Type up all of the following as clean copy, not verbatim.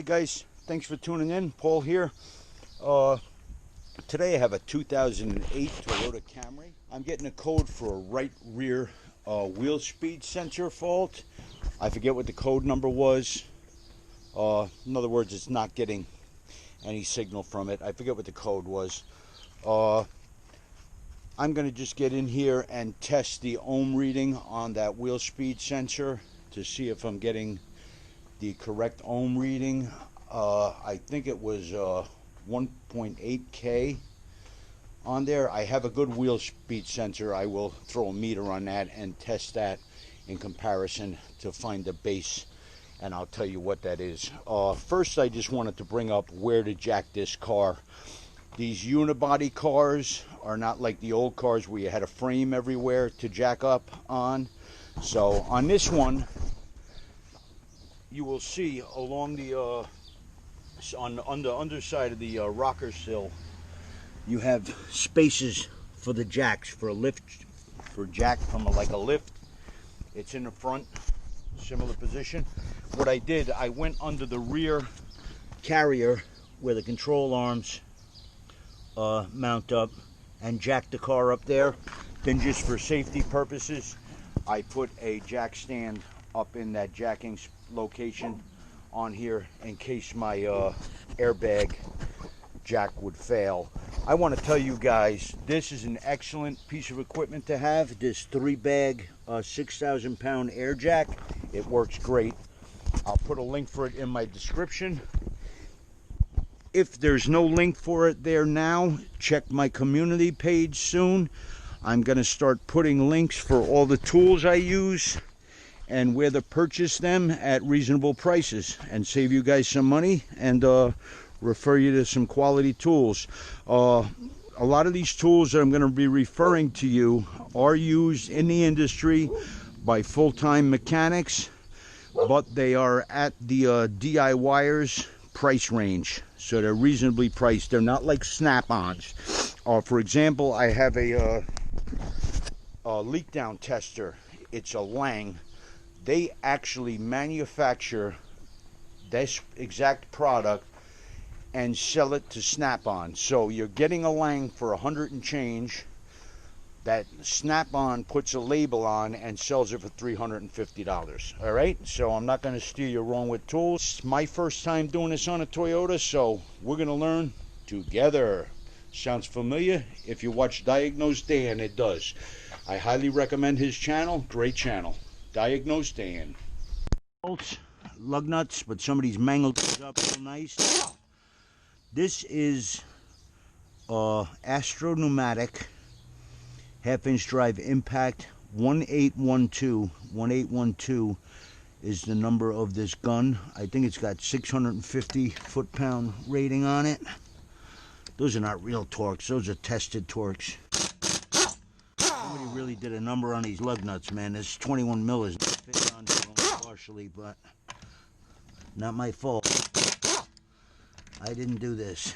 guys, thanks for tuning in. Paul here. Today I have a 2008 Toyota Camry. I'm getting a code for a right rear wheel speed sensor fault. I forget what the code number was. In other words, it's not getting any signal from it. I forget what the code was. I'm going to just get in here and test the ohm reading on that wheel speed sensor to see if I'm getting the correct ohm reading. I think it was 1.8K on there. I have a good wheel speed sensor. I will throw a meter on that and test that in comparison to find the base, and I'll tell you what that is. First, I just wanted to bring up where to jack this car. These unibody cars are not like the old cars where you had a frame everywhere to jack up on. So on this one, you will see along the on the underside of the rocker sill, you have spaces for the jacks, for a lift, for jack from like a lift. It's in the front, similar position. What I did, I went under the rear carrier where the control arms mount up and jacked the car up there. Then just for safety purposes, I put a jack stand up in that jacking location on here in case my airbag jack would fail. I want to tell you guys, this is an excellent piece of equipment to have. This 3-bag 6,000 pound air jack. It works great. I'll put a link for it in my description. If there's no link for it there now, check my community page soon. I'm going to start putting links for all the tools I use and where to purchase them at reasonable prices and save you guys some money and refer you to some quality tools. A lot of these tools that I'm going to be referring to you are used in the industry by full-time mechanics, but they are at the DIYers price range, so they're reasonably priced. They're not like snap-ons. For example, I have a leak down tester. It's a Lang. They actually manufacture this exact product and sell it to Snap-on. So you're getting a Lang for $100 and change that Snap-on puts a label on and sells it for $350. All right, so I'm not going to steer you wrong with tools. It's my first time doing this on a Toyota, so we're going to learn together. Sounds familiar? If you watch Diagnose Dan, it does. I highly recommend his channel. Great channel. Diagnose Dan. Bolts, lug nuts, but somebody's mangled it up real nice. This is Astro Pneumatic half-inch drive impact 1812. 1812 is the number of this gun. I think it's got 650 foot-pound rating on it. Those are not real torques. Those are tested torques. Somebody really did a number on these lug nuts, man. This 21 mil is fit on there only partially, but not my fault. I didn't do this.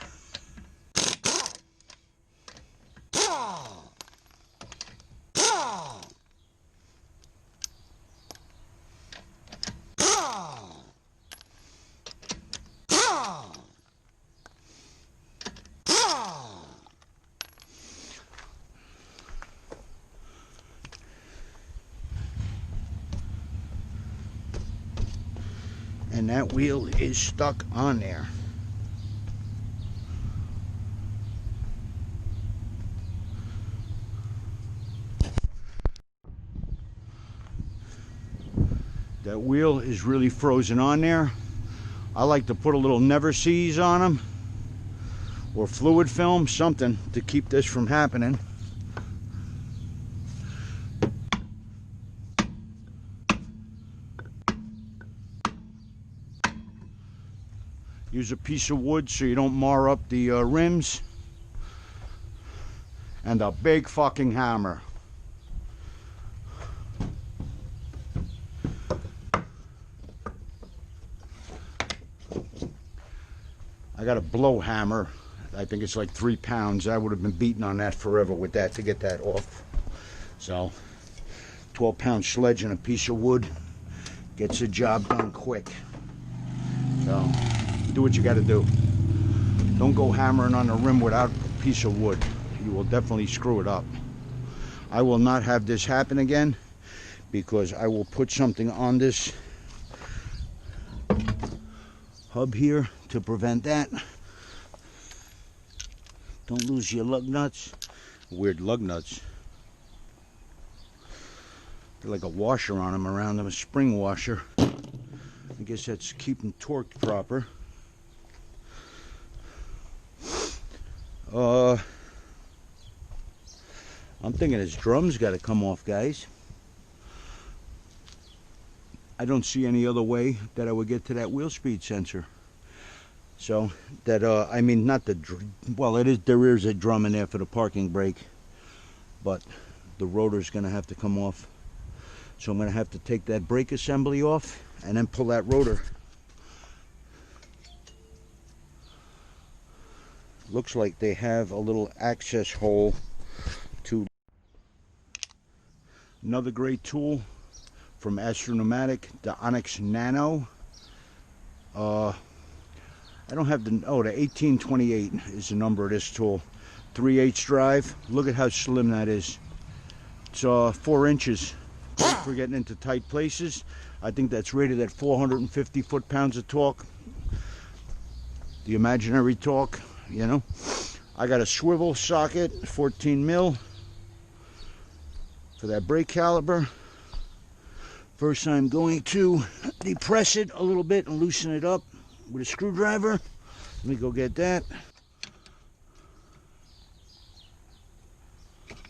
And that wheel is stuck on there. That wheel is really frozen on there. I like to put a little never sees on them or fluid film, something to keep this from happening. Use a piece of wood so you don't mar up the rims. And a big fucking hammer. I got a blow hammer. I think it's like 3 pounds. I would have been beating on that forever with that to get that off. So 12-pound sledge and a piece of wood gets the job done quick. So do what you got to do. Don't go hammering on the rim without a piece of wood. You will definitely screw it up. I will not have this happen again, because I will put something on this hub here to prevent that. Don't lose your lug nuts. Weird lug nuts. They're like a washer on them around them, a spring washer. I guess that's keeping torque proper. I'm thinking his drum's got to come off, guys. I don't see any other way that I would get to that wheel speed sensor. So that I mean, not the well, there is a drum in there for the parking brake, but the rotor's going to have to come off. So I'm going to have to take that brake assembly off and then pull that rotor. Looks like they have a little access hole to another great tool from Astro Pneumatic, the Onyx Nano. I don't have the, oh, the 1828 is the number of this tool. 3/8 drive. Look at how slim that is. It's 4 inches. Great for getting into tight places. I think that's rated at 450 foot-pounds of torque. The imaginary torque, you know. I got a swivel socket, 14 mil for that brake caliper. First I'm going to depress it a little bit and loosen it up with a screwdriver. Let me go get that.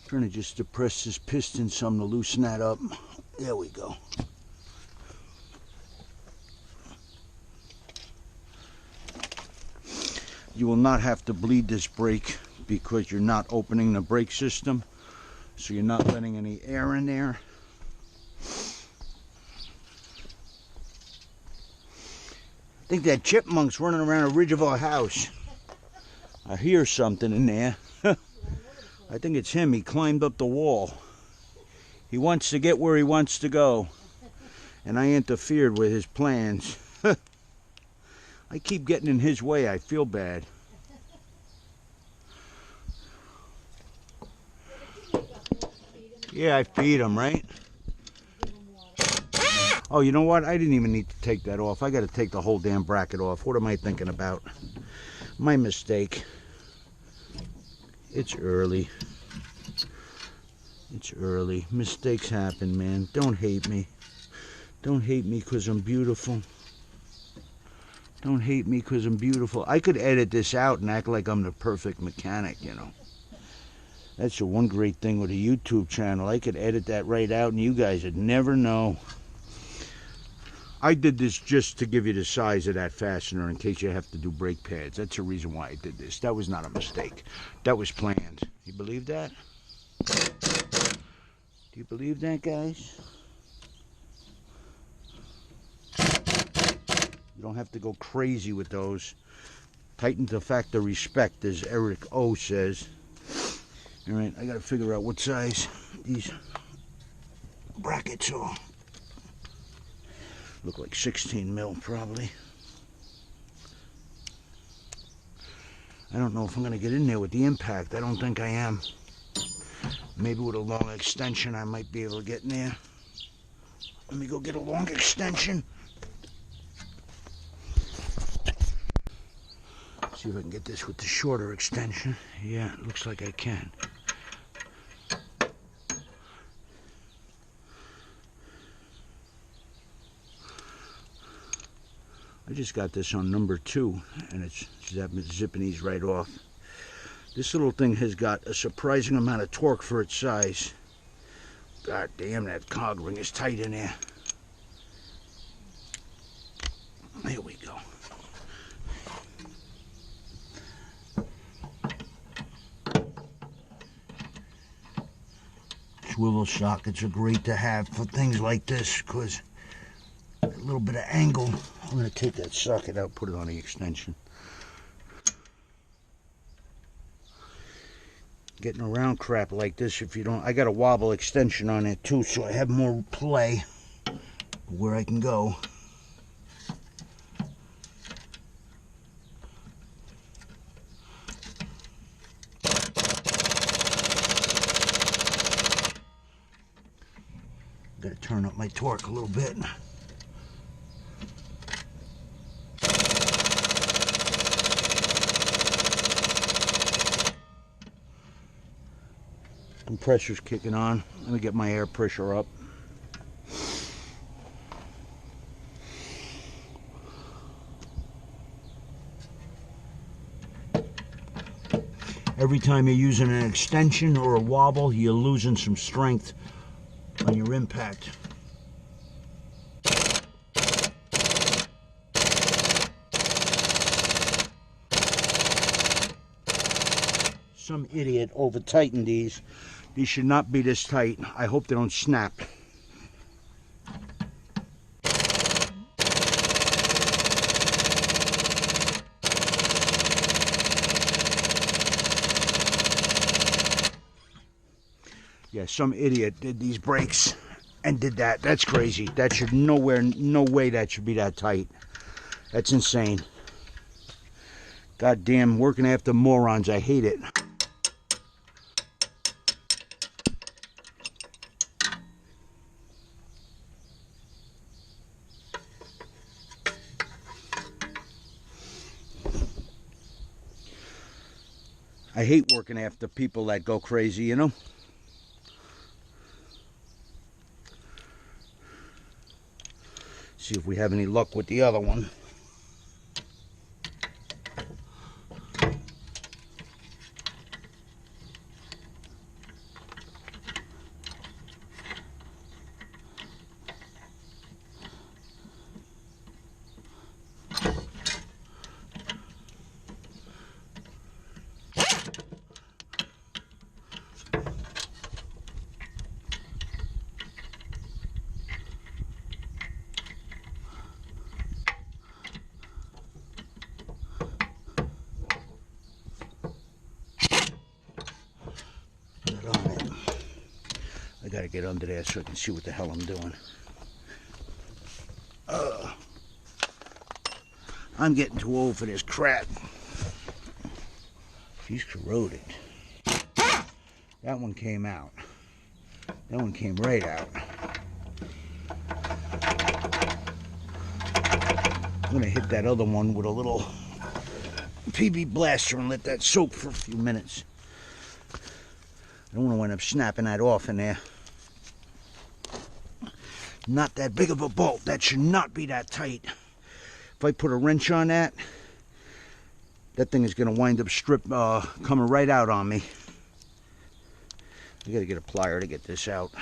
Trying to just depress this piston some to loosen that up. There we go. You will not have to bleed this brake because you're not opening the brake system, so you're not letting any air in there. I think that chipmunk's running around the ridge of our house. I hear something in there. I think it's him. He climbed up the wall. He wants to get where he wants to go, and I interfered with his plans. I keep getting in his way. I feel bad. Yeah, I feed him, right? Oh, you know what? I didn't even need to take that off. I got to take the whole damn bracket off. What am I thinking about? My mistake. It's early. It's early. Mistakes happen, man. Don't hate me. Don't hate me because I'm beautiful. Don't hate me because I'm beautiful. I could edit this out and act like I'm the perfect mechanic, you know. That's the one great thing with a YouTube channel. I could edit that right out and you guys would never know. I did this just to give you the size of that fastener in case you have to do brake pads. That's the reason why I did this. That was not a mistake. That was planned. You believe that? Do you believe that, guys? You don't have to go crazy with those. Tighten the factor respect, as Eric O says. All right, I got to figure out what size these brackets are. Look like 16 mil probably. I don't know if I'm going to get in there with the impact. I don't think I am. Maybe with a long extension I might be able to get in there. Let me go get a long extension. See if I can get this with the shorter extension. Yeah, it looks like I can. I just got this on number 2, and it's zipping these right off. This little thing has got a surprising amount of torque for its size. God damn, that cog ring is tight in there. There we go. Swivel sockets are great to have for things like this because a little bit of angle. I'm going to take that socket out, put it on the extension. Getting around crap like this, if you don't, I got a wobble extension on it too, so I have more play where I can go. turn up my torque a little bit. Compressor's kicking on. Let me get my air pressure up. Every time you're using an extension or a wobble, you're losing some strength on your impact. Some idiot over tightened these. These should not be this tight. I hope they don't snap. Yeah, some idiot did these brakes and did that. That's crazy. That should no way that should be that tight. That's insane. Goddamn, working after morons. I hate it. I hate working after people that go crazy, you know? See if we have any luck with the other one. I gotta get under there so I can see what the hell I'm doing. I'm getting too old for this crap. She's corroded. That one came out. That one came right out. I'm gonna hit that other one with a little PB blaster and let that soak for a few minutes. I don't want to wind up snapping that off in there. Not that big of a bolt. That should not be that tight. If I put a wrench on that, that thing is going to wind up coming right out on me. I got to get a plier to get this out.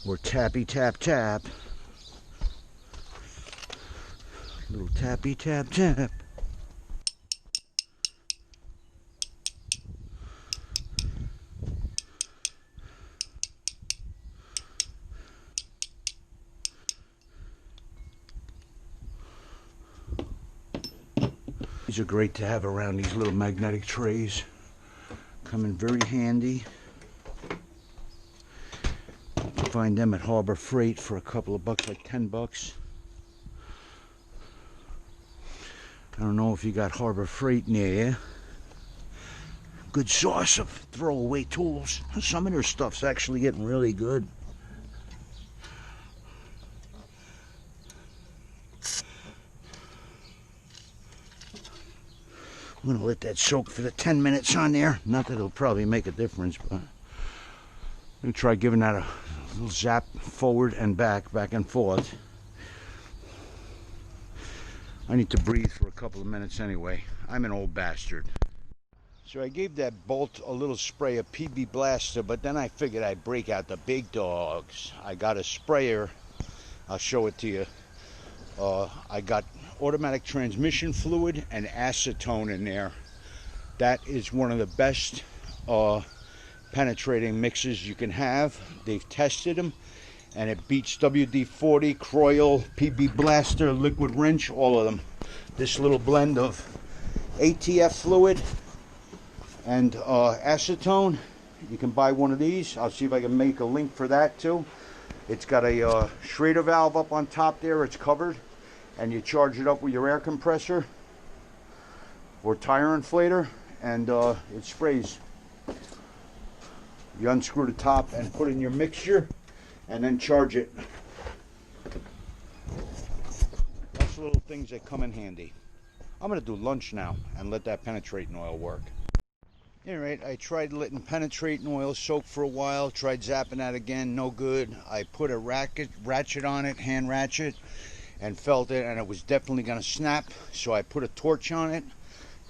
Or tappy tap tap. Little tappy tap tap. These are great to have around, these little magnetic trays. Come in very handy. You can find them at Harbor Freight for a couple of bucks, like 10 bucks. I don't know if you got Harbor Freight near you. Good source of throwaway tools. Some of their stuff's actually getting really good. I'm going to let that soak for the 10 minutes on there. Not that it'll probably make a difference, but I'm going to try giving that a little zap forward and back and forth. I need to breathe for a couple of minutes anyway. I'm an old bastard. So I gave that bolt a little spray of PB Blaster, but then I figured I'd break out the big dogs. I got a sprayer. I'll show it to you. I got automatic transmission fluid and acetone in there. That is one of the best penetrating mixes you can have. They've tested them and it beats WD-40, Croyle, PB Blaster, liquid wrench, all of them. This little blend of ATF fluid and acetone, you can buy one of these. I'll see if I can make a link for that too. It's got a Schrader valve up on top there. It's covered, and you charge it up with your air compressor or tire inflator, and it sprays. You unscrew the top and put in your mixture, and then charge it. Lots of little things that come in handy. I'm going to do lunch now and let that penetrating oil work. Alright, I tried letting penetrating oil soak for a while, tried zapping that again, no good. I put a ratchet on it, hand ratchet, and felt it, and it was definitely going to snap. So I put a torch on it,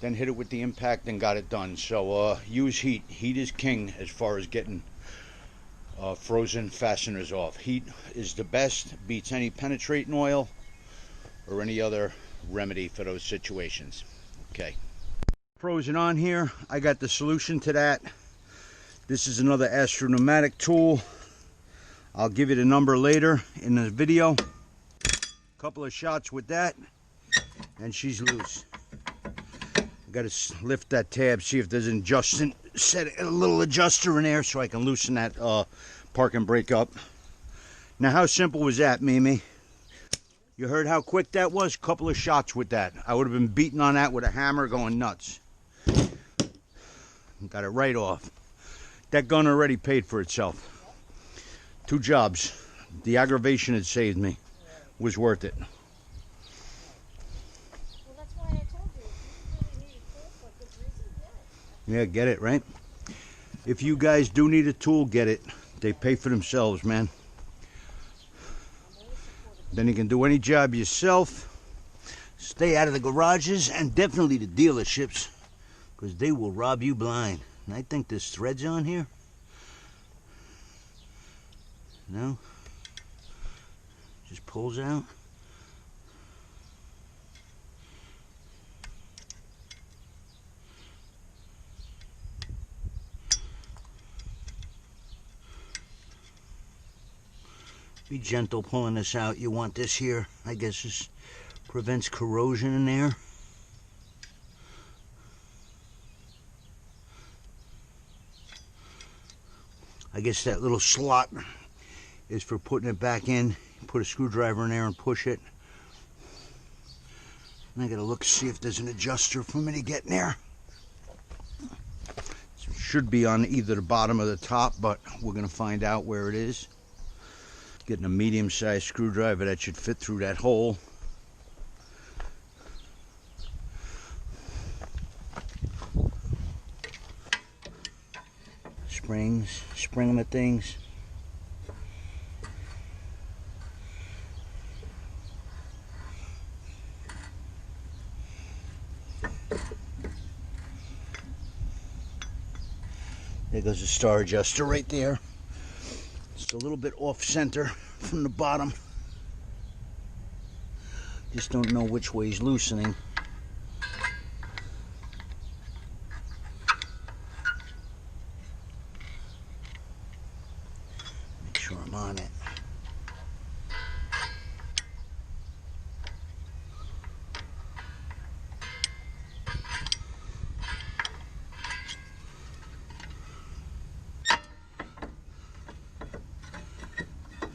then hit it with the impact and got it done. So use heat. Heat is king as far as getting frozen fasteners off. Heat is the best, beats any penetrating oil or any other remedy for those situations. Okay. Frozen on here, I got the solution to that. This is another Astro pneumatic tool. I'll give you the number later in the video. Couple of shots with that and she's loose. I gotta lift that tab, see if there's an adjustment, set a little adjuster in there so I can loosen that parking brake up. Now how simple was that, Mimi? You heard how quick that was? Couple of shots with that. I would have been beating on that with a hammer going nuts. Got it right off. That gun already paid for itself. 2 jobs. The aggravation it saved me was worth it. Well, that's why I told you, if you really need a tool for this reason, get it. Yeah, get it, right? If you guys do need a tool, get it. They pay for themselves, man. Then you can do any job yourself. Stay out of the garages and definitely the dealerships, because they will rob you blind. And I think there's threads on here. No? Just pulls out. Be gentle pulling this out. You want this here. I guess this prevents corrosion in there. I guess that little slot is for putting it back in. Put a screwdriver in there and push it. And I gotta look, see if there's an adjuster for me to get in there. It should be on either the bottom or the top, but we're gonna find out where it is. Getting a medium-sized screwdriver that should fit through that hole. Springs, spring things. There goes the star adjuster right there. It's a little bit off center from the bottom. Just don't know which way he's loosening. Make sure I'm on it.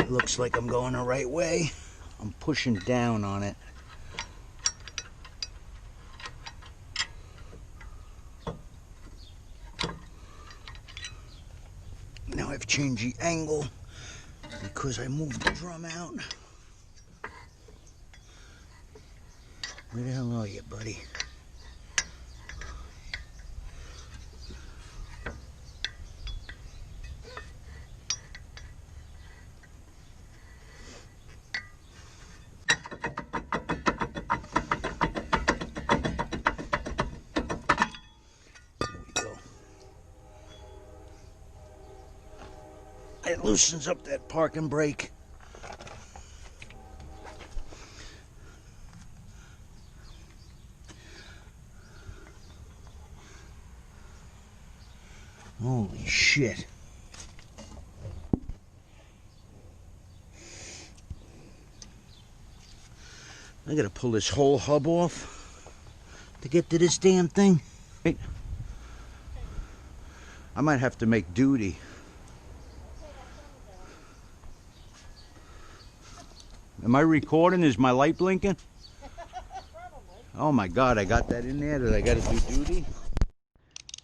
Looks like I'm going the right way. I'm pushing down on it. Now I've changed the angle because I moved the drum out. Where the hell are you, buddy? It loosens up that parking brake. Holy shit. I gotta pull this whole hub off to get to this damn thing. Wait. I might have to make duty. Am I recording? Is my light blinking? Oh my God, I got that in there that I got to do duty.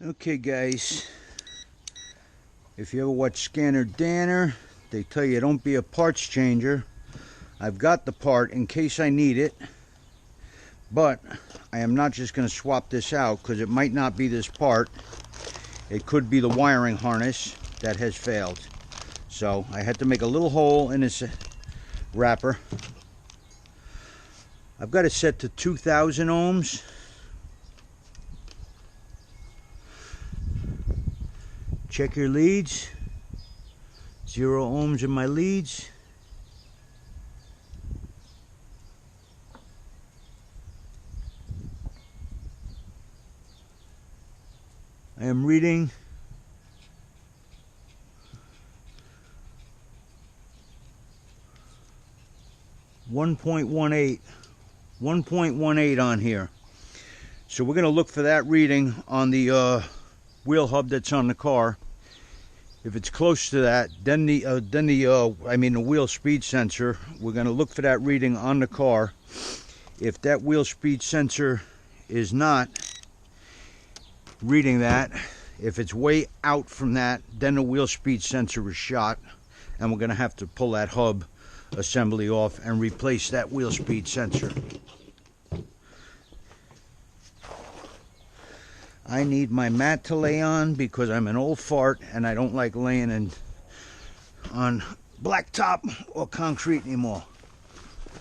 Okay guys, If you ever watch Scanner Danner, they tell you don't be a parts changer. I've got the part in case I need it, but I am not just going to swap this out because it might not be this part. It could be the wiring harness that has failed. So I had to make a little hole in this wrapper. I've got it set to 2,000 ohms. Check your leads. 0 ohms in my leads. I am reading 1.18 on here. So we're going to look for that reading on the wheel hub that's on the car. If it's close to that, then the wheel speed sensor, we're going to look for that reading on the car. If that wheel speed sensor is not reading that, if it's way out from that, then the wheel speed sensor is shot, and we're going to have to pull that hub assembly off and replace that wheel speed sensor. I need my mat to lay on because I'm an old fart and I don't like laying on blacktop or concrete anymore.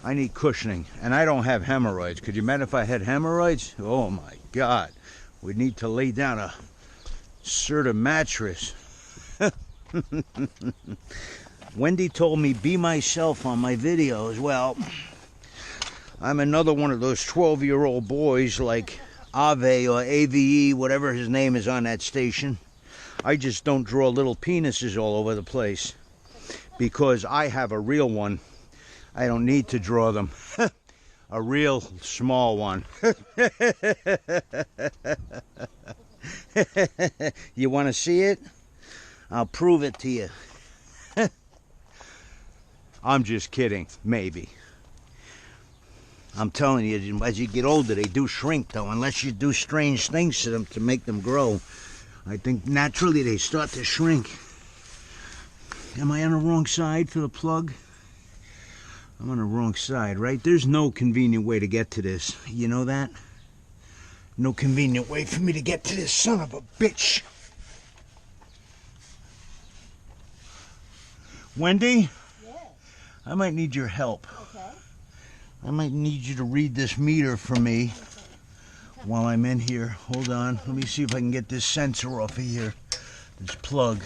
I need cushioning, and I don't have hemorrhoids. Could you imagine if I had hemorrhoids? Oh my God. We'd need to lay down a Serta mattress. Wendy told me be myself on my videos. Well, I'm another one of those 12-year-old boys like Ave or AVE, whatever his name is on that station. I just don't draw little penises all over the place because I have a real one. I don't need to draw them. A real small one. You want to see it? I'll prove it to you. I'm just kidding, maybe. I'm telling you, as you get older, they do shrink, though, unless you do strange things to them to make them grow. I think naturally they start to shrink. Am I on the wrong side for the plug? I'm on the wrong side, right? There's no convenient way to get to this. You know that? No convenient way for me to get to this son of a bitch. Wendy? Yes. I might need your help. Okay. I might need you to read this meter for me while I'm in here. Hold on. Let me see if I can get this sensor off of here. This plug.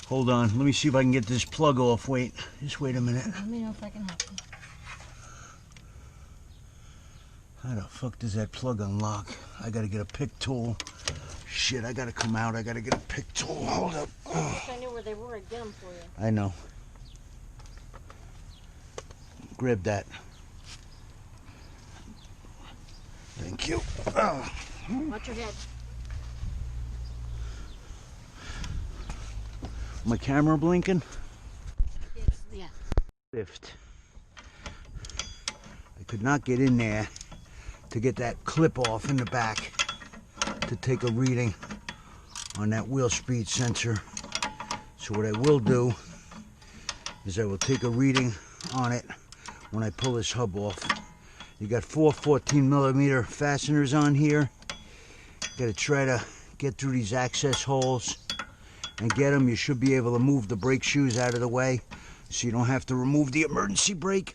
Hold on. Let me see if I can get this plug off. Wait. Just wait a minute. Let me know if I can help you. How the fuck does that plug unlock? I gotta get a pick tool. Shit, I gotta come out. I gotta get a pick tool. Hold up. I wish I knew where they were. I'd get them for you. I know. Grab that. Thank you. Watch your head. My camera blinking? Yeah. Lift. I could not get in there to get that clip off in the back to take a reading on that wheel speed sensor. So what I will do is I will take a reading on it when I pull this hub off. You got 4 14mm fasteners on here. Got to try to get through these access holes and get them. You should be able to move the brake shoes out of the way so you don't have to remove the emergency brake.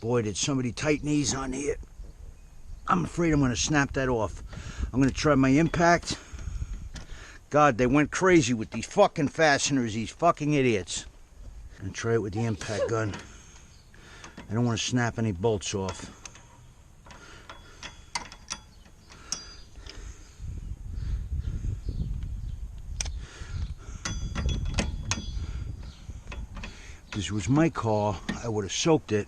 Boy, did somebody tighten these on here. I'm afraid I'm going to snap that off. I'm going to try my impact. God, they went crazy with these fucking fasteners, these fucking idiots. I'm going to try it with the impact gun. I don't want to snap any bolts off. If this was my car, I would have soaked it.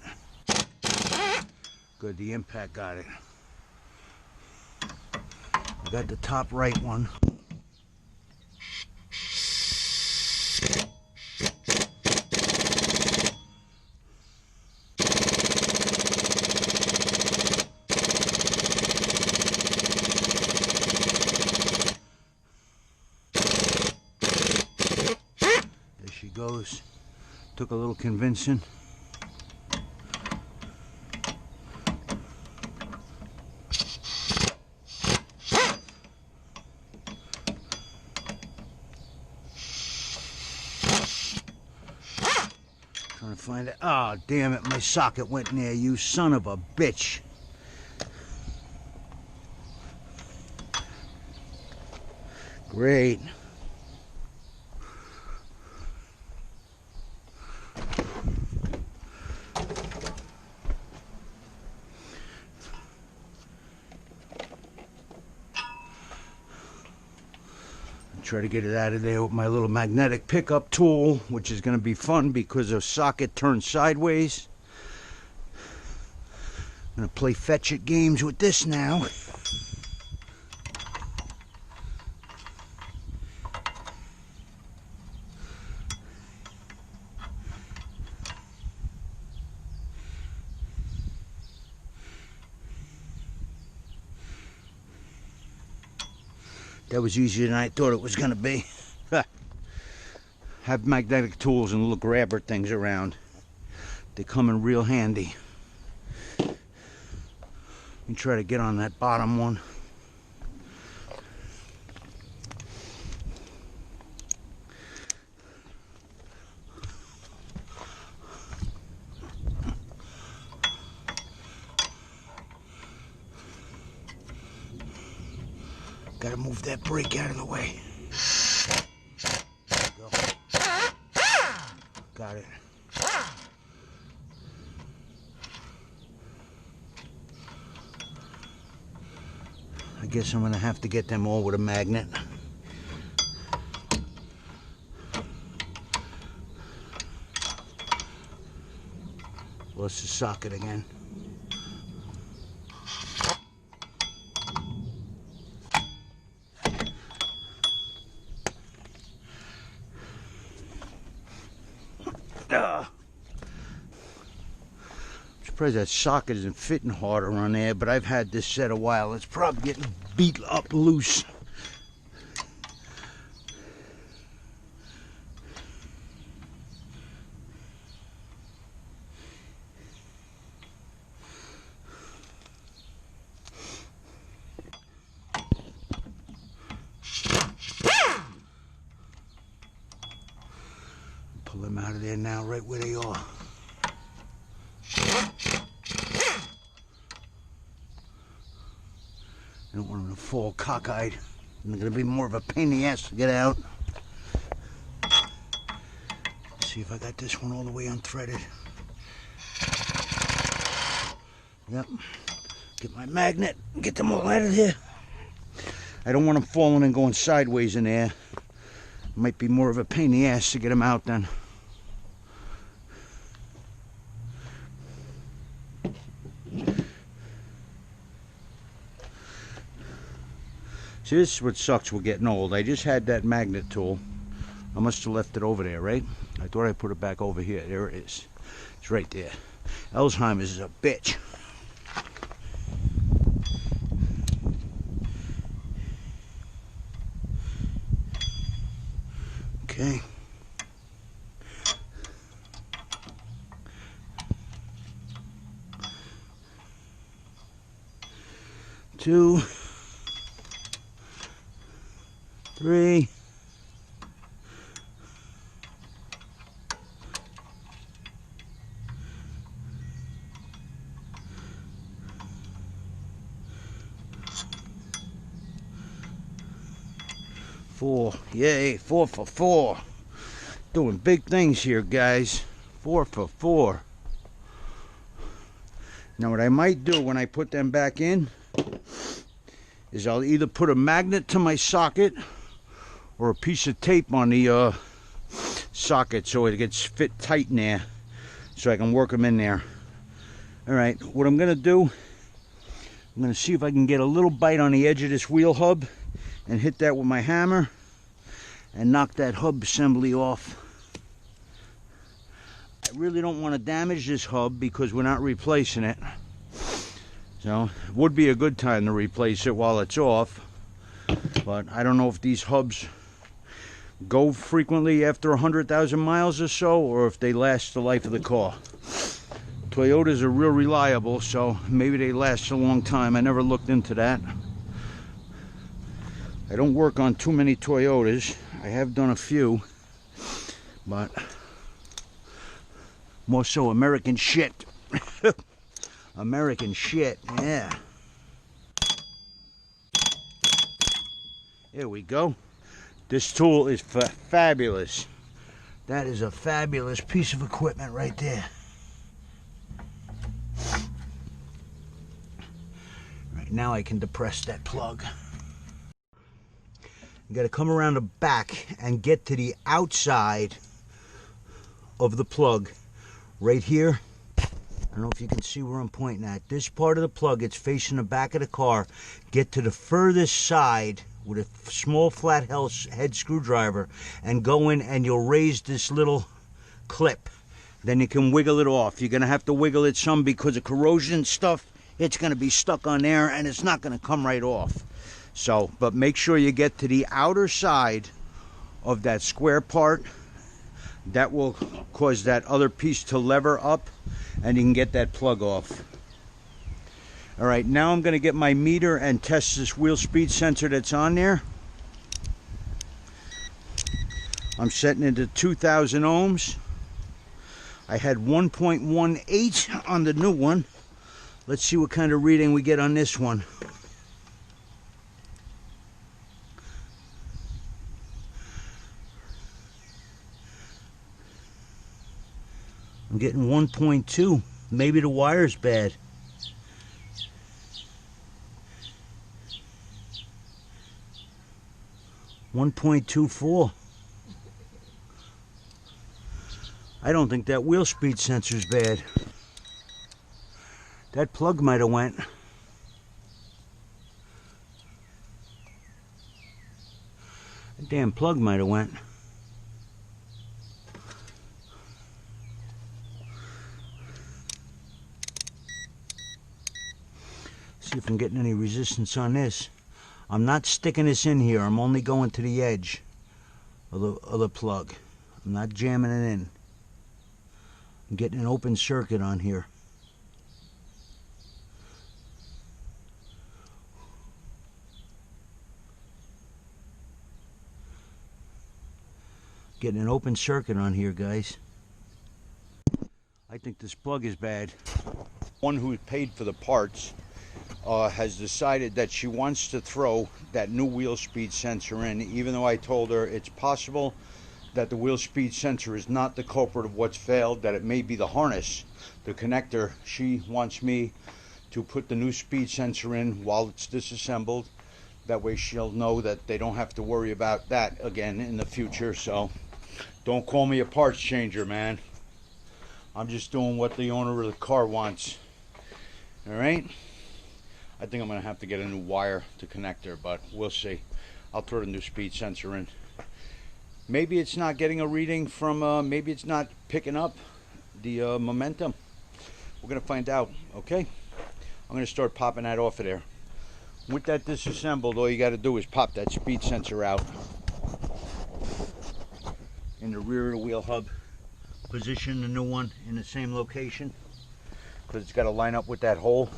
Good, the impact got it. I got the top right one. she goes. Took a little convincing. Trying to find it. Oh, damn it, my socket went in there, you son of a bitch. Great. Try to get it out of there with my little magnetic pickup tool, which is going to be fun because the socket turns sideways. I'm going to play fetch-it games with this now. That was easier than I thought it was going to be. Have magnetic tools and little grabber things around. They come in real handy. You try to get on that bottom one. Gotta move that brake out of the way. There we go. Got it. I guess I'm gonna have to get them all with a magnet. Lost the socket again. Surprised that socket isn't fitting harder on there, but I've had this set a while. It's probably getting beat up loose. Pull them out of there now, right where they are. I don't want them to fall cockeyed. They're going to be more of a pain in the ass to get out. Let's see if I got this one all the way unthreaded. Yep. Get my magnet and get them all out of here. I don't want them falling and going sideways in there. Might be more of a pain in the ass to get them out then. See, this is what sucks with getting old. I just had that magnet tool. I must have left it over there, right? I thought I put it back over here. There it is. It's right there. Alzheimer's is a bitch. Okay. Two. 3. 4. Yay, 4 for 4. Doing big things here, guys. 4 for 4. Now what I might do when I put them back in is I'll either put a magnet to my socket or a piece of tape on the socket so it gets fit tight in there so I can work them in there. Alright, what I'm going to do, I'm going to see if I can get a little bite on the edge of this wheel hub and hit that with my hammer and knock that hub assembly off. I really don't want to damage this hub because we're not replacing it. So it would be a good time to replace it while it's off, but I don't know if these hubs go frequently after 100,000 miles or so, or if they last the life of the car. Toyotas are real reliable, so maybe they last a long time. I never looked into that. I don't work on too many Toyotas. I have done a few, but more so American shit. American shit, yeah. There we go. This tool is fabulous. That is a fabulous piece of equipment right there. Right, now I can depress that plug. You got to come around the back and get to the outside of the plug. Right here. I don't know if you can see where I'm pointing at. This part of the plug, it's facing the back of the car. Get to the furthest side with a small flat head screwdriver and go in, and you'll raise this little clip. Then you can wiggle it off. You're going to have to wiggle it some because of corrosion stuff. It's going to be stuck on there and it's not going to come right off. So, but make sure you get to the outer side of that square part. That will cause that other piece to lever up and you can get that plug off. All right, now I'm going to get my meter and test this wheel speed sensor that's on there. I'm setting it to 2,000 ohms. I had 1.18 on the new one. Let's see what kind of reading we get on this one. I'm getting 1.2. Maybe the wire's bad. .24. I don't think that wheel speed sensor's bad. That plug might have went. That damn plug might have went. See if I'm getting any resistance on this. I'm not sticking this in here. I'm only going to the edge of the plug. I'm not jamming it in. I'm getting an open circuit on here. Getting an open circuit on here, guys. I think this plug is bad. One who paid for the parts has decided that she wants to throw that new wheel speed sensor in, even though I told her it's possible that the wheel speed sensor is not the culprit of what's failed, that it may be the harness, the connector. She wants me to put the new speed sensor in while it's disassembled. That way she'll know that they don't have to worry about that again in the future. So don't call me a parts changer, man. I'm just doing what the owner of the car wants. All right? I think I'm going to have to get a new wire to connect her, but we'll see. I'll throw the new speed sensor in. Maybe it's not getting a reading from, maybe it's not picking up the momentum. We're going to find out, okay? I'm going to start popping that off of there. With that disassembled, all you got to do is pop that speed sensor out in the rear of the wheel hub. Position the new one in the same location because it's got to line up with that hole.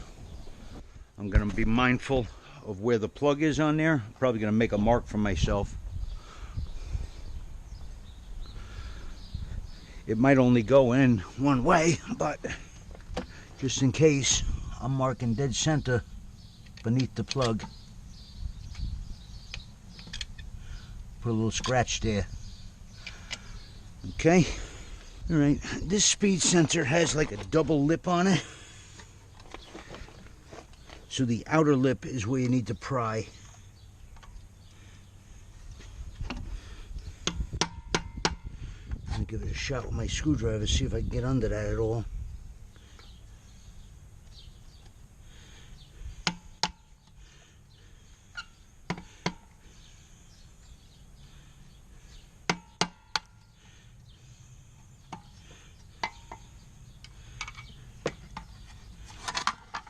I'm going to be mindful of where the plug is on there. Probably going to make a mark for myself. It might only go in one way, but just in case, I'm marking dead center beneath the plug. Put a little scratch there. Okay. All right. This speed sensor has like a double lip on it. So the outer lip is where you need to pry. I'm gonna give it a shot with my screwdriver, see if I can get under that at all.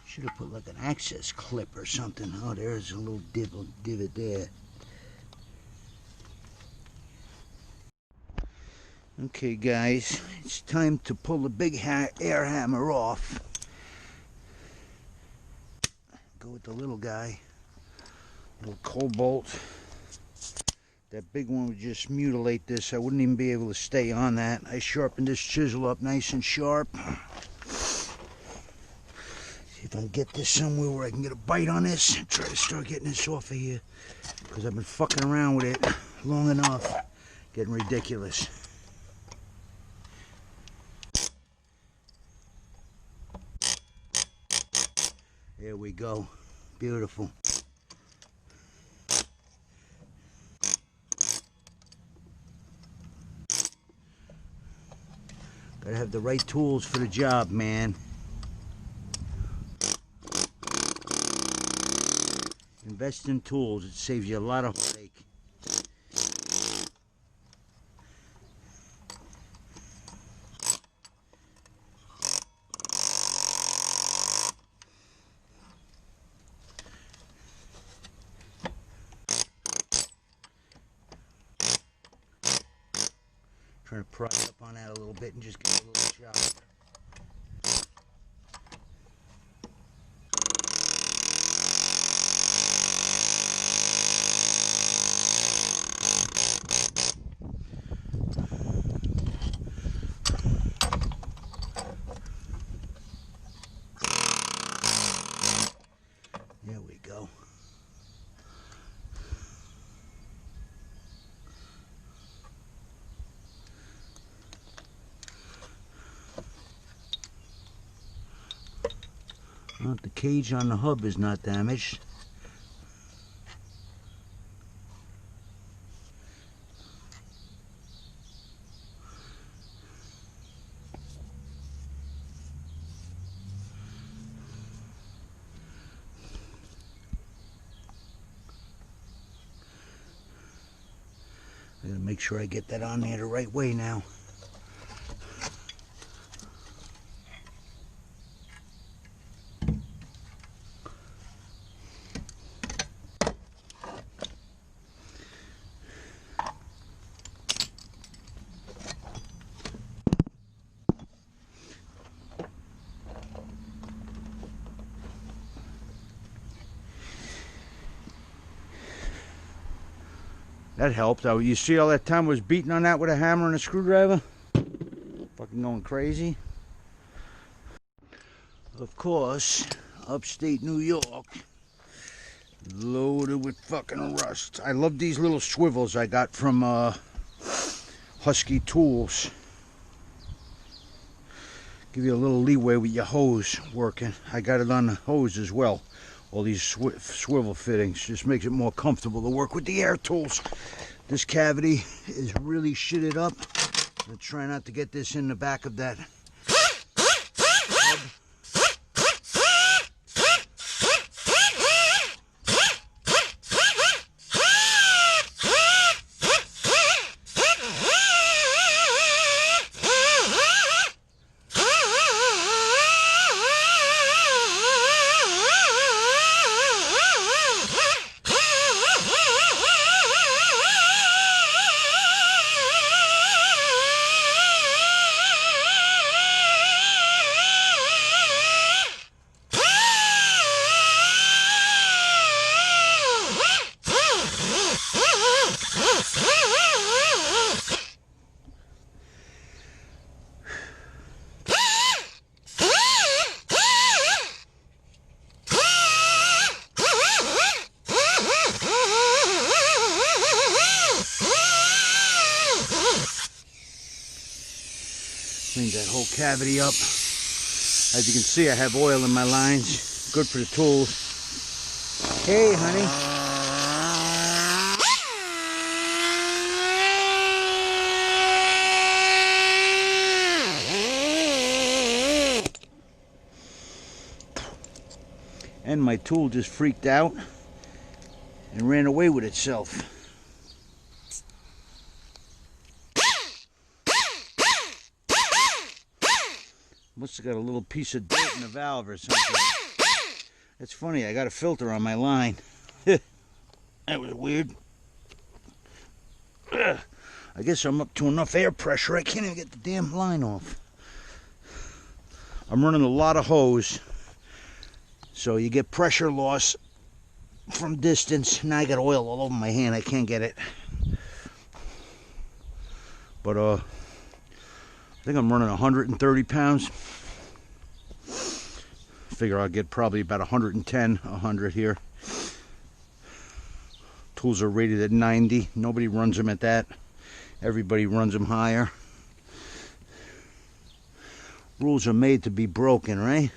Should have put like an access clip or something. Oh, there's a little divot there. Okay guys, it's time to pull the big air hammer off. Go with the little guy, little cobalt. That big one would just mutilate this. I wouldn't even be able to stay on that. I sharpened this chisel up nice and sharp. See if I can get this somewhere where I can get a bite on this and try to start getting this off of here, because I've been fucking around with it long enough. Getting ridiculous. There we go. Beautiful. Gotta have the right tools for the job, man. Invest in tools. It saves you a lot of headache. Trying to pry up on that a little bit and just give it a little shot. There we go. Well, the cage on the hub is not damaged. I gotta make sure I get that on there the right way now. That helped. You see all that time I was beating on that with a hammer and a screwdriver? Fucking going crazy. Of course, upstate New York, loaded with fucking rust. I love these little swivels I got from Husky Tools. Give you a little leeway with your hose working. I got it on the hose as well. All these swivel fittings just makes it more comfortable to work with the air tools. This cavity is really shitted up. I'm trying not to get this in the back of that hub. Cleaned that whole cavity up. As you can see, I have oil in my lines. Good for the tools. Hey, honey. And my tool just freaked out and ran away with itself. Must have got a little piece of dirt in the valve or something. That's funny, I got a filter on my line. That was weird. I guess I'm up to enough air pressure. I can't even get the damn line off. I'm running a lot of hose, so you get pressure loss from distance. Now I got oil all over my hand. I can't get it. But I think I'm running 130 pounds. Figure I'll get probably about 110, 100 here. Tools are rated at 90. Nobody runs them at that. Everybody runs them higher. Rules are made to be broken, right?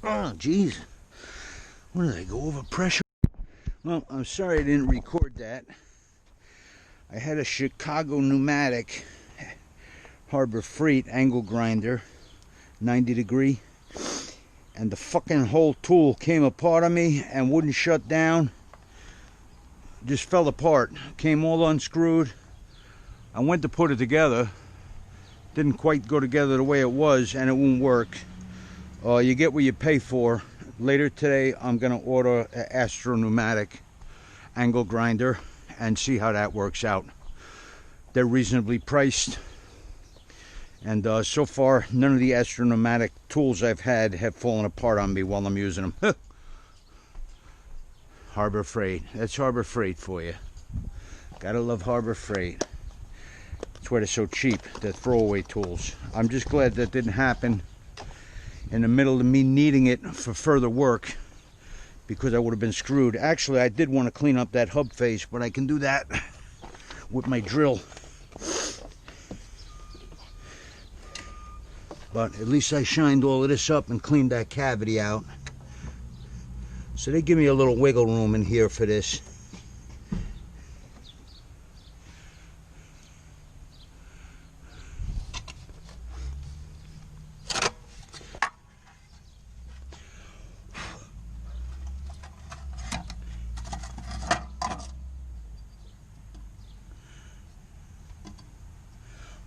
Oh, geez. What did I go over pressure? Well, I'm sorry I didn't record that. I had a Chicago pneumatic Harbor Freight angle grinder, 90 degree, and the fucking whole tool came apart on me and wouldn't shut down. Just fell apart, came all unscrewed. I went to put it together, didn't quite go together the way it was, and it won't work. You get what you pay for. Later today I'm gonna order an Astro pneumatic angle grinder and see how that works out. They're reasonably priced, and so far none of the Astro pneumatic tools I've had have fallen apart on me while I'm using them. Harbor Freight, that's Harbor Freight for you. Gotta love Harbor Freight. That's why they're so cheap, the throwaway tools. I'm just glad that didn't happen in the middle of me needing it for further work, because I would have been screwed. Actually, I did want to clean up that hub face, but I can do that with my drill. But at least I shined all of this up and cleaned that cavity out. So they give me a little wiggle room in here for this.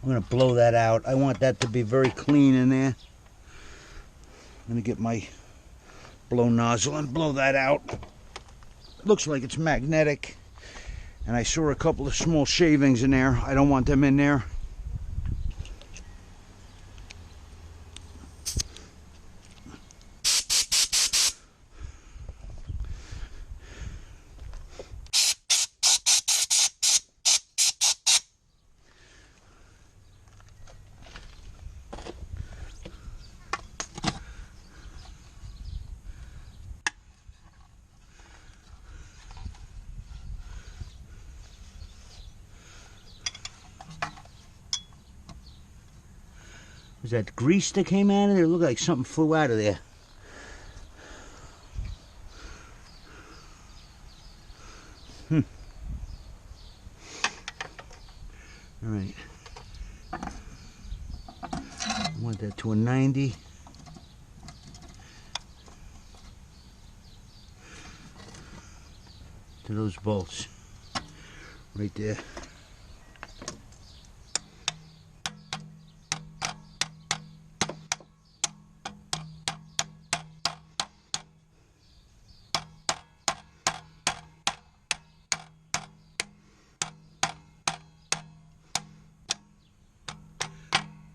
I'm going to blow that out. I want that to be very clean in there. I'm going to get my blow nozzle and blow that out. It looks like it's magnetic. And I saw a couple of small shavings in there. I don't want them in there. Was that grease that came out of there? It looked like something flew out of there. All right. I want that to a 90. To those bolts. Right there.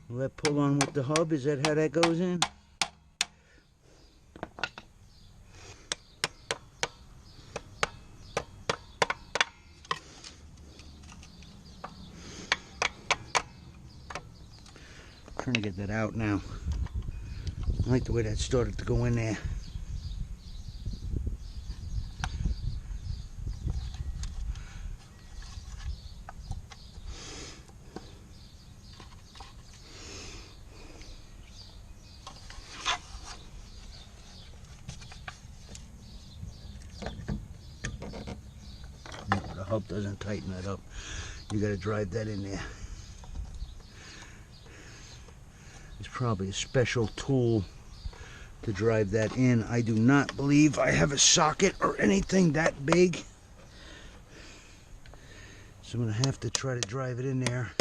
Will that pull on with the hub? Is that how that goes in? Trying to get that out now. I like the way that started to go in there. The hub doesn't tighten that up. You got to drive that in there. There's probably a special tool to drive that in. I do not believe I have a socket or anything that big. So I'm going to have to try to drive it in there,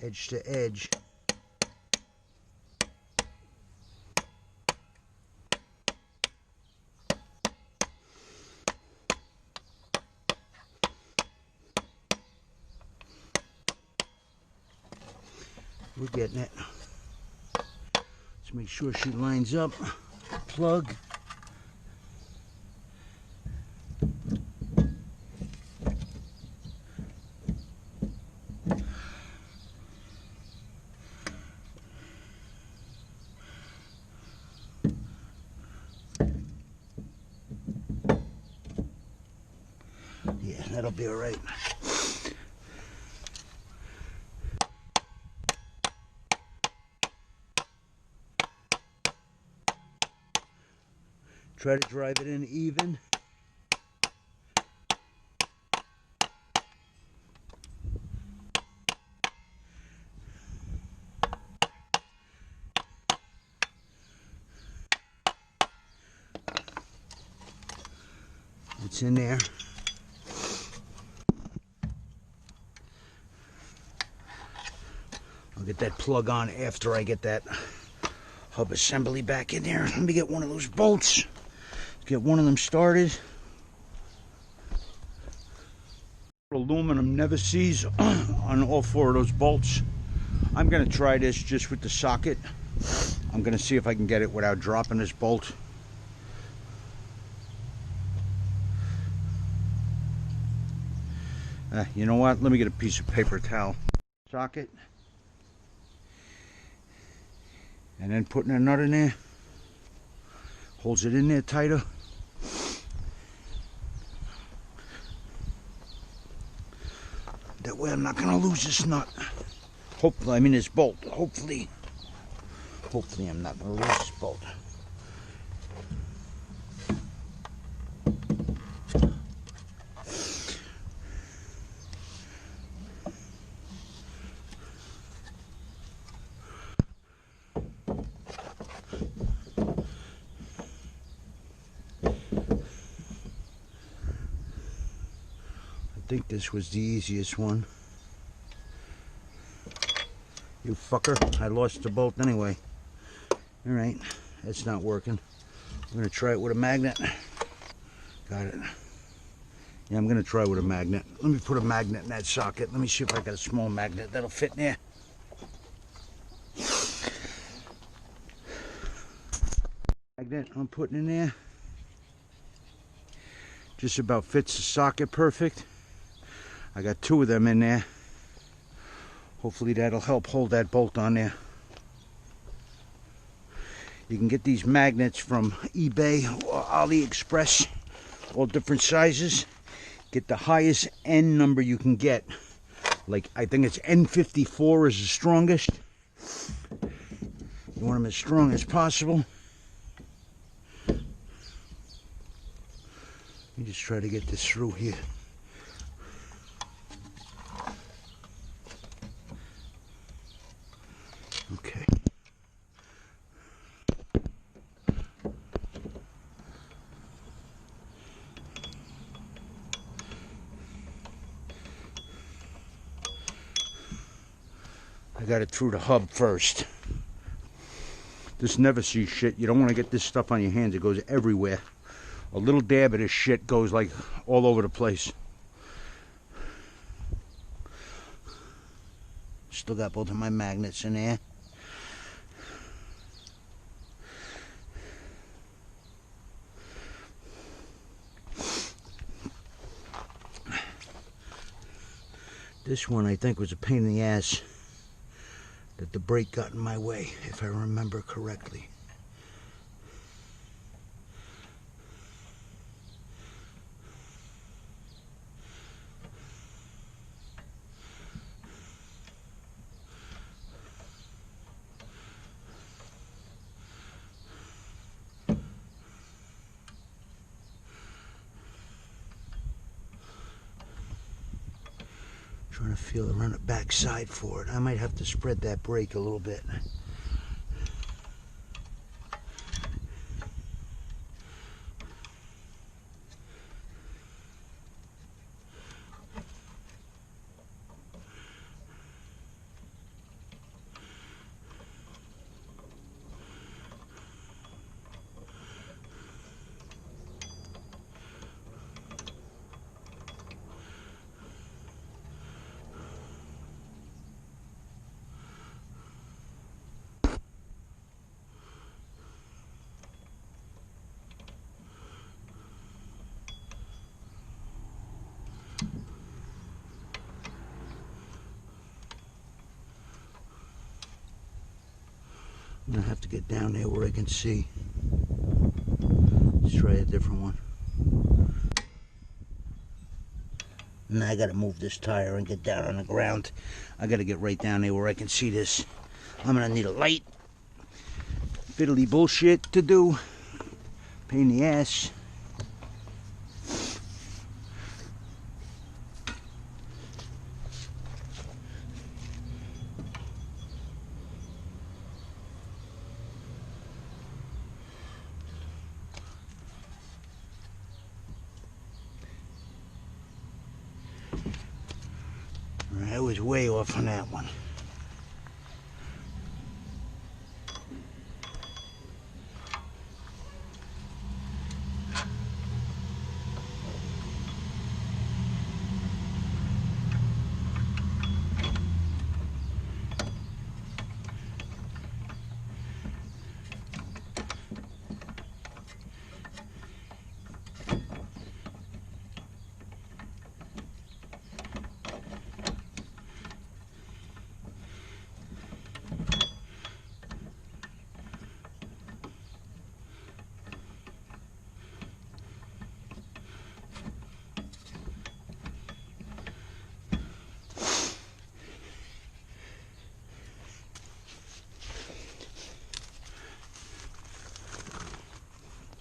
edge to edge. We're getting it. Let's make sure she lines up. Plug. Yeah, that'll be all right. Try to drive it in even. It's in there. I'll get that plug on after I get that hub assembly back in there. Let me get one of those bolts. Get one of them started. Aluminum never sees on all four of those bolts. I'm going to try this just with the socket. I'm going to see if I can get it without dropping this bolt. You know what? Let me get a piece of paper towel. Socket. And then putting a nut in there. Holds it in there tighter. That way I'm not going to lose this nut. Hopefully, I mean this bolt. Hopefully I'm not going to lose this bolt. I think this was the easiest one. You fucker, I lost the bolt anyway. Alright, that's not working. I'm going to try it with a magnet. Got it. Yeah, I'm going to try with a magnet. Let me put a magnet in that socket. Let me see if I got a small magnet that'll fit in there. Magnet I'm putting in there. Just about fits the socket perfect. I got two of them in there. Hopefully that'll help hold that bolt on there. You can get these magnets from eBay or AliExpress, all different sizes. Get the highest N number you can get. Like, I think it's N54 is the strongest. You want them as strong as possible. Let me just try to get this through here. Okay. I got it through the hub first. This never sees shit. You don't want to get this stuff on your hands. It goes everywhere. A little dab of this shit goes like all over the place. Still got both of my magnets in there. This one I think was a pain in the ass that the brake got in my way, if I remember correctly. Trying to feel around the back side for it. I might have to spread that brake a little bit. I have to get down there where I can see. Let's try a different one. Now I gotta move this tire and get down on the ground. I gotta get right down there where I can see this. I'm gonna need a light. Fiddly bullshit to do. Pain in the ass. I was way off on that one.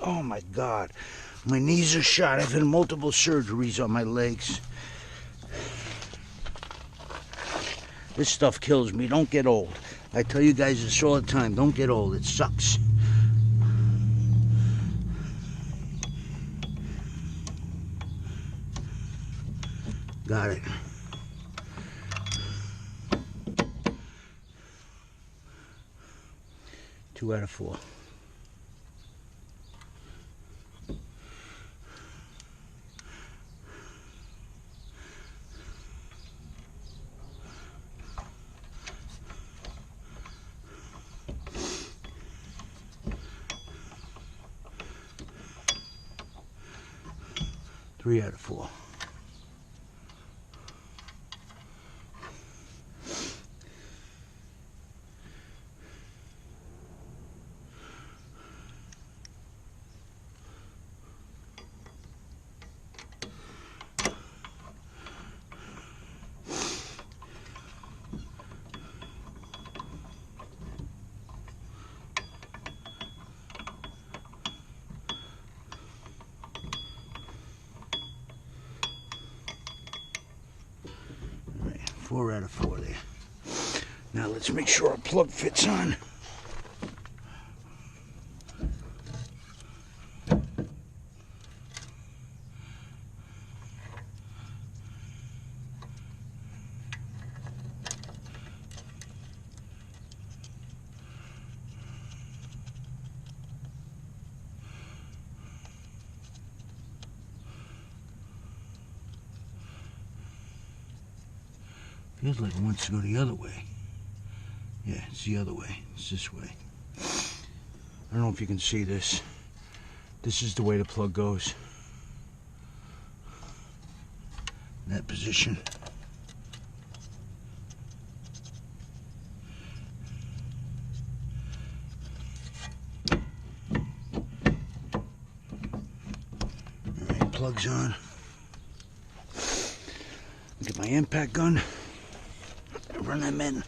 Oh my God, my knees are shot. I've had multiple surgeries on my legs. This stuff kills me. Don't get old. I tell you guys this all the time. Don't get old. It sucks. Got it. Two out of four. Three out of four. Four out of four there. Now let's make sure our plug fits on. Feels like it wants to go the other way. Yeah, it's the other way. It's this way. I don't know if you can see this. This is the way the plug goes. In that position. Alright, plug's on. Get my impact gun. Run them in.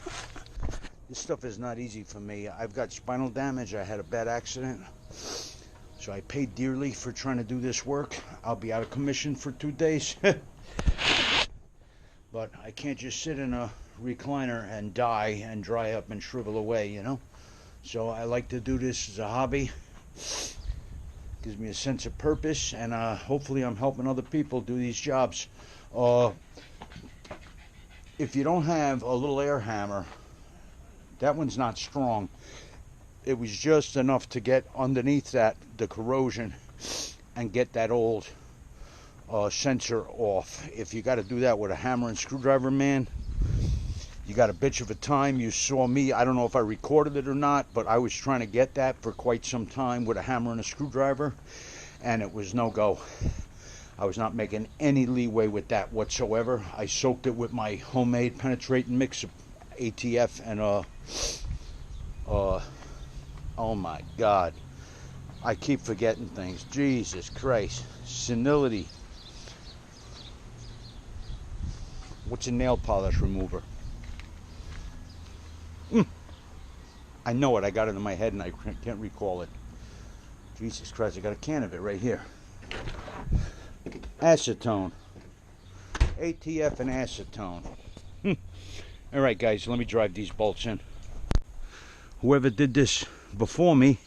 This stuff is not easy for me. I've got spinal damage. I had a bad accident. So I paid dearly for trying to do this work. I'll be out of commission for 2 days. But I can't just sit in a recliner and die and dry up and shrivel away, you know? So I like to do this as a hobby. Gives me a sense of purpose, and hopefully I'm helping other people do these jobs. If you don't have a little air hammer, that one's not strong. It was just enough to get underneath that, the corrosion, and get that old sensor off. If you got to do that with a hammer and screwdriver, man, you got a bitch of a time. You saw me, I don't know if I recorded it or not, but I was trying to get that for quite some time with a hammer and a screwdriver, and it was no go. I was not making any leeway with that whatsoever. I soaked it with my homemade penetrating mix of ATF and Oh my God. I keep forgetting things. Jesus Christ. Senility. What's a nail polish remover? I know it. I got it in my head and I can't recall it. Jesus Christ, I got a can of it right here. Acetone. ATF and acetone. Alright guys, let me drive these bolts in. Whoever did this before me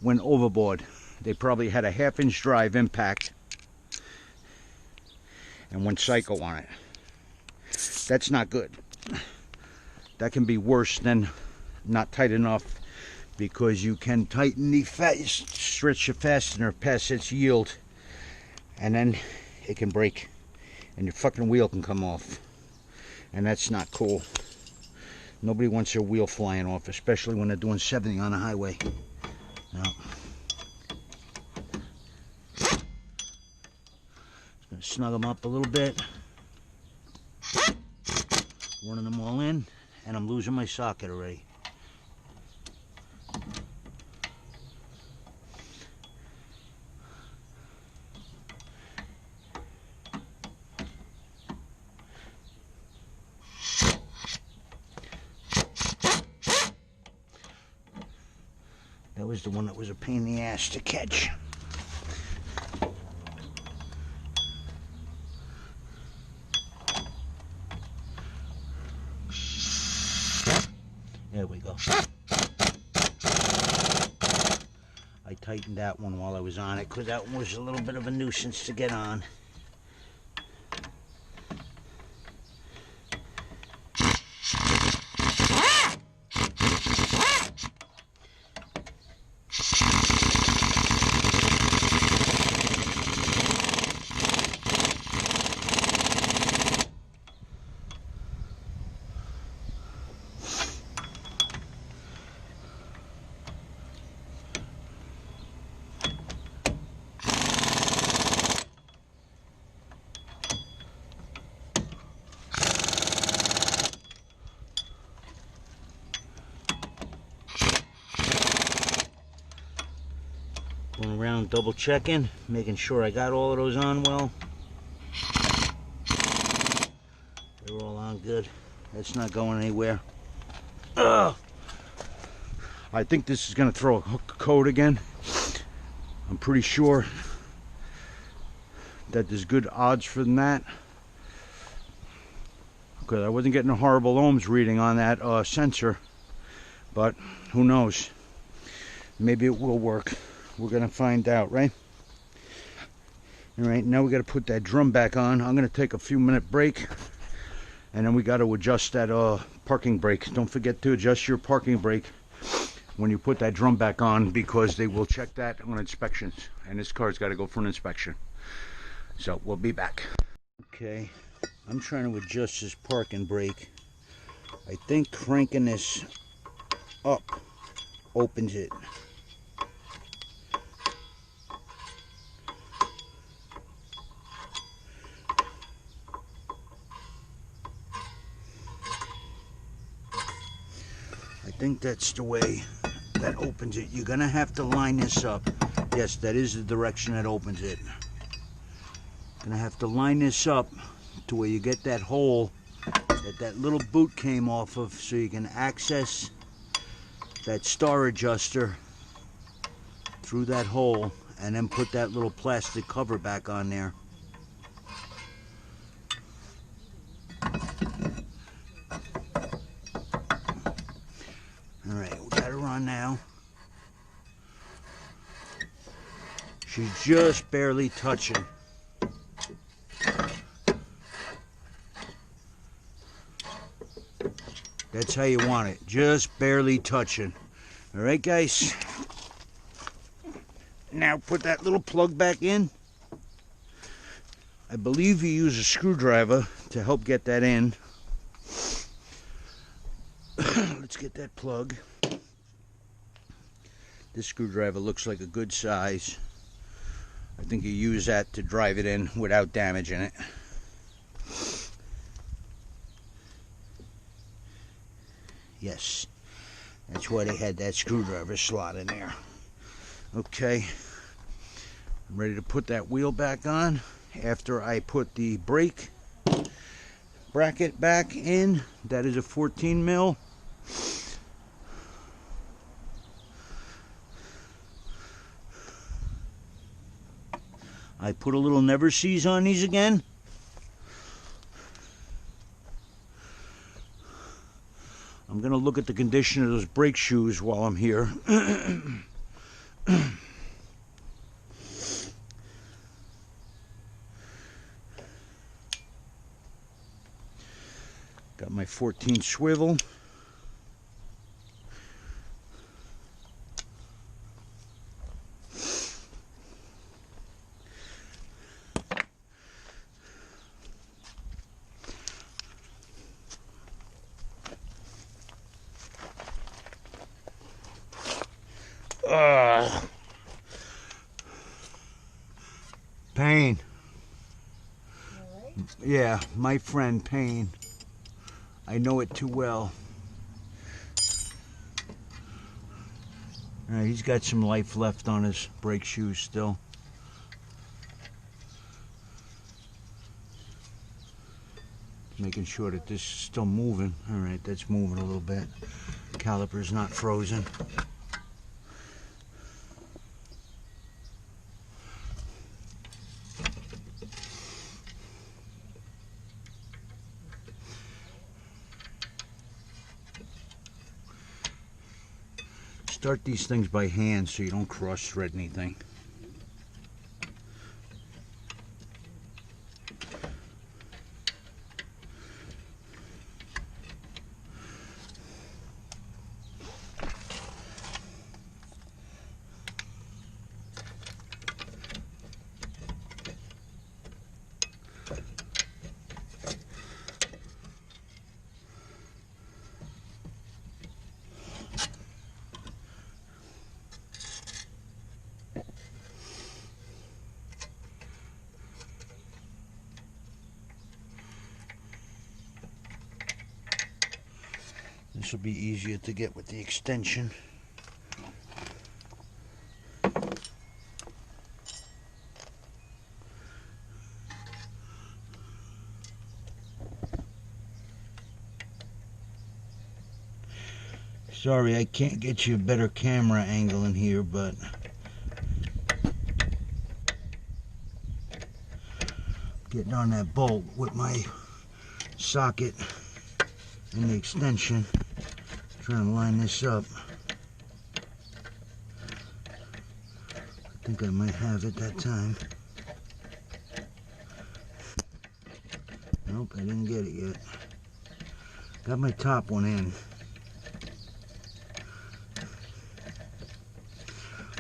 went overboard. They probably had a half-inch drive impact and went psycho on it. That's not good. That can be worse than not tight enough, because you can tighten the stretch the fastener past its yield, and then it can break and your fucking wheel can come off, and that's not cool. Nobody wants their wheel flying off, especially when they're doing 70 on the highway. No. Just gonna snug them up a little bit, running them all in, and I'm losing my socket already. That was the one that was a pain in the ass to catch. There we go. I tightened that one while I was on it, because that one was a little bit of a nuisance to get on. Going around double checking, making sure I got all of those on well. They were all on good. That's not going anywhere. Ugh. I think this is going to throw a hook code again. I'm pretty sure that there's good odds for that, because I wasn't getting a horrible ohms reading on that sensor, but who knows, maybe it will work. We're gonna find out, right? All right, now we got to put that drum back on. I'm gonna take a few minute break, and then we got to adjust that parking brake. Don't forget to adjust your parking brake when you put that drum back on, because they will check that on inspections, and this car's got to go for an inspection. So we'll be back. Okay, I'm trying to adjust this parking brake. I think cranking this up opens it. I think that's the way that opens it. You're gonna have to line this up. Yes, that is the direction that opens it. Gonna have to line this up to where you get that hole that little boot came off of, so you can access that star adjuster through that hole, and then put that little plastic cover back on there. Alright, we got her on now. She's just barely touching. That's how you want it, just barely touching. Alright guys, now put that little plug back in. I believe you use a screwdriver to help get that in. Let's get that plug. This screwdriver looks like a good size. I think you use that to drive it in without damaging it. Yes, That's why they had that screwdriver slot in there. Okay, I'm ready to put that wheel back on after I put the brake bracket back in. That is a 14 mil. I put a little never sees on these again. I'm going to look at the condition of those brake shoes while I'm here. Got my 14 swivel. Pain. All right. Yeah, my friend Pain. I know it too well. All right, he's got some life left on his brake shoes still. Making sure that this is still moving. All right, that's moving a little bit. Caliper's not frozen. Start these things by hand so you don't cross thread anything. This will be easier to get with the extension. Sorry, I can't get you a better camera angle in here, but getting on that bolt with my socket and the extension. Trying to line this up. I think I might have it that time. Nope, I didn't get it yet. Got my top one in.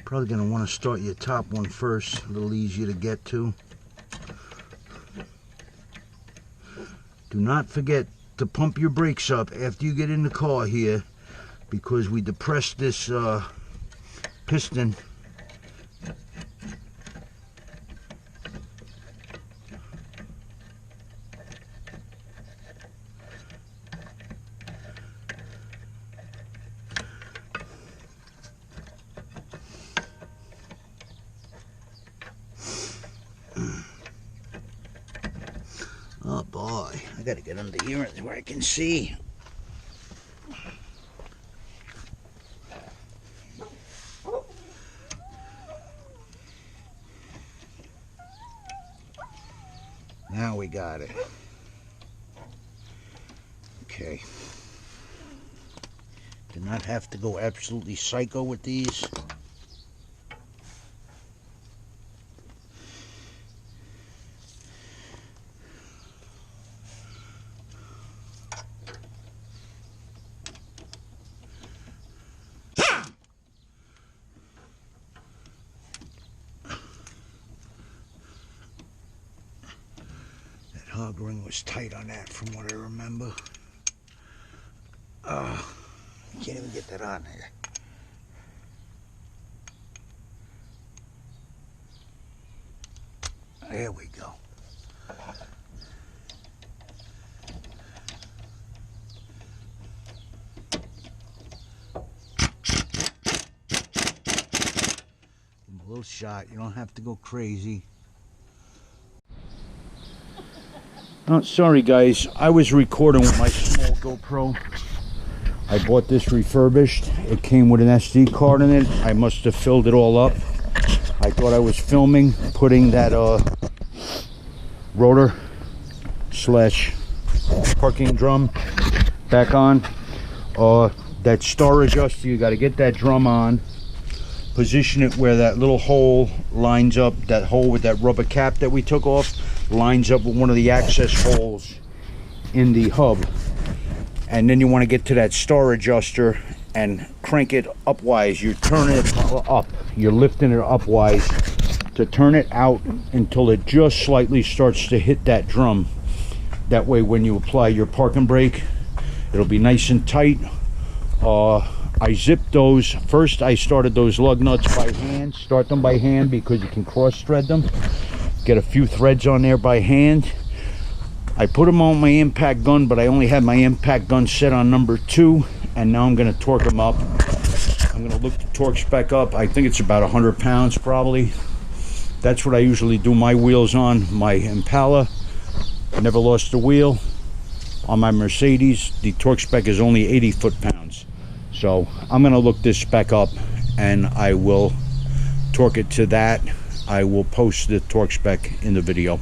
Probably going to want to start your top one first, a little easier to get to. Do not forget to pump your brakes up after you get in the car here, because we depressed this piston. Oh boy, I gotta get under here where I can see. Now we got it. Okay. Do not have to go absolutely psycho with these. Hog ring was tight on that from what I remember. I can't even get that on there. There we go. little shot. You don't have to go crazy. Oh, sorry guys, I was recording with my small GoPro. I bought this refurbished. It came with an SD card in it. I must have filled it all up. I thought I was filming, putting that rotor slash parking drum back on. That star adjuster, you got to get that drum on, position it where that little hole lines up, that hole with that rubber cap that we took off lines up with one of the access holes in the hub. And then you want to get to that star adjuster and crank it upwise. You're turning it up, you're lifting it upwise to turn it out until it just slightly starts to hit that drum. That way when you apply your parking brake, it'll be nice and tight. I zipped those. First I started those lug nuts by hand. Start them by hand because you can cross thread them. Get a few threads on there by hand. I put them on my impact gun, but I only had my impact gun set on number 2, and now I'm going to torque them up. I'm going to look the torque spec up. I think it's about 100 pounds probably. That's what I usually do my wheels on. My Impala, I never lost a wheel. On my Mercedes, the torque spec is only 80 foot-pounds. So I'm going to look this spec up, and I will torque it to that. I will post the torque spec in the video.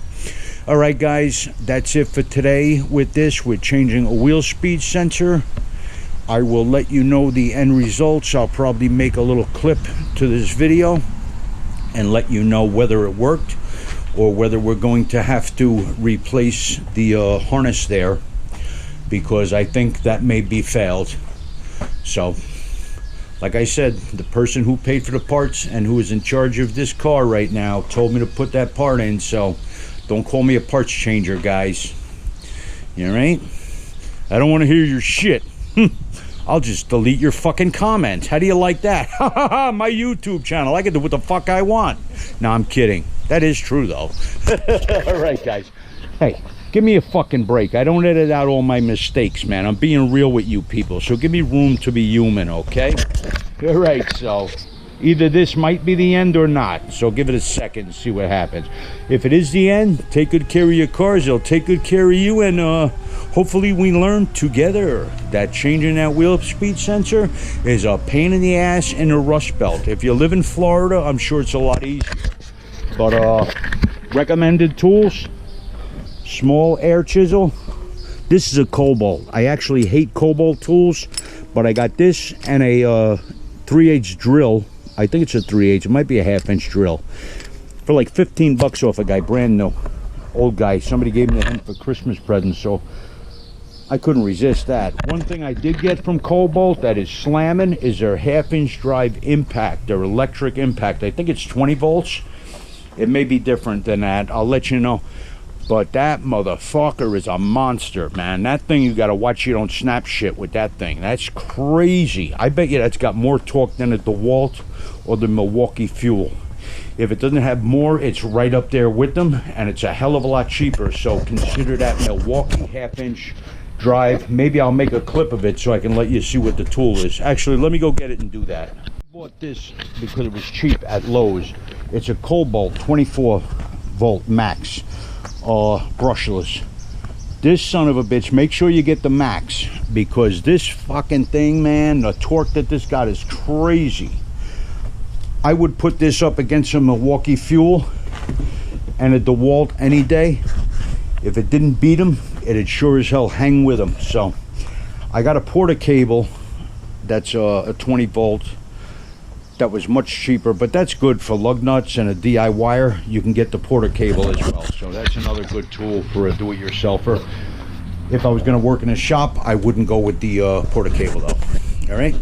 All right guys, that's it for today with this. We're changing a wheel speed sensor. I will let you know the end results. I'll probably make a little clip to this video and let you know whether it worked or whether we're going to have to replace the harness there, because I think that may be failed. So like I said, the person who paid for the parts and who is in charge of this car right now told me to put that part in, so don't call me a parts changer, guys. You all right? I don't want to hear your shit. I'll just delete your fucking comments. How do you like that? My YouTube channel. I can do what the fuck I want. No, I'm kidding. That is true, though. All right, guys. Hey, give me a fucking break. I don't edit out all my mistakes, man. I'm being real with you people, so give me room to be human, okay? All right, so either this might be the end or not, so give it a second and see what happens. If it is the end, take good care of your cars. They'll take good care of you, and hopefully we learn together that changing that wheel speed sensor is a pain in the ass in the Rust Belt. If you live in Florida, I'm sure it's a lot easier. But recommended tools: small air chisel. This is a Cobalt. I actually hate Cobalt tools, but I got this and a 3/8 drill. I think it's a 3/8. It might be a 1/2-inch drill for like 15 bucks off a guy, brand new. Old guy. Somebody gave me him for Christmas presents, so I couldn't resist that. One thing I did get from Cobalt that is slamming is their 1/2-inch drive impact, their electric impact. I think it's 20 volts. It may be different than that. I'll let you know. But that motherfucker is a monster, man. That thing, you gotta watch you don't snap shit with that thing. That's crazy. I bet you that's got more torque than a DeWalt or the Milwaukee Fuel. If it doesn't have more, it's right up there with them, and it's a hell of a lot cheaper. So consider that Milwaukee 1/2-inch drive. Maybe I'll make a clip of it so I can let you see what the tool is. Actually, let me go get it and do that. I bought this because it was cheap at Lowe's. It's a Cobalt 24 volt max, brushless. This son of a bitch, make sure you get the max, because this fucking thing, man, the torque that this got is crazy. I would put this up against a Milwaukee Fuel and a DeWalt any day. If it didn't beat them, it'd sure as hell hang with them. So I got a Porta cable that's a 20 volt that was much cheaper, but that's good for lug nuts and a DI wire. You can get the Porta cable as well, so that's another good tool for a do-it-yourselfer. If I was going to work in a shop, I wouldn't go with the Porta cable though. All right.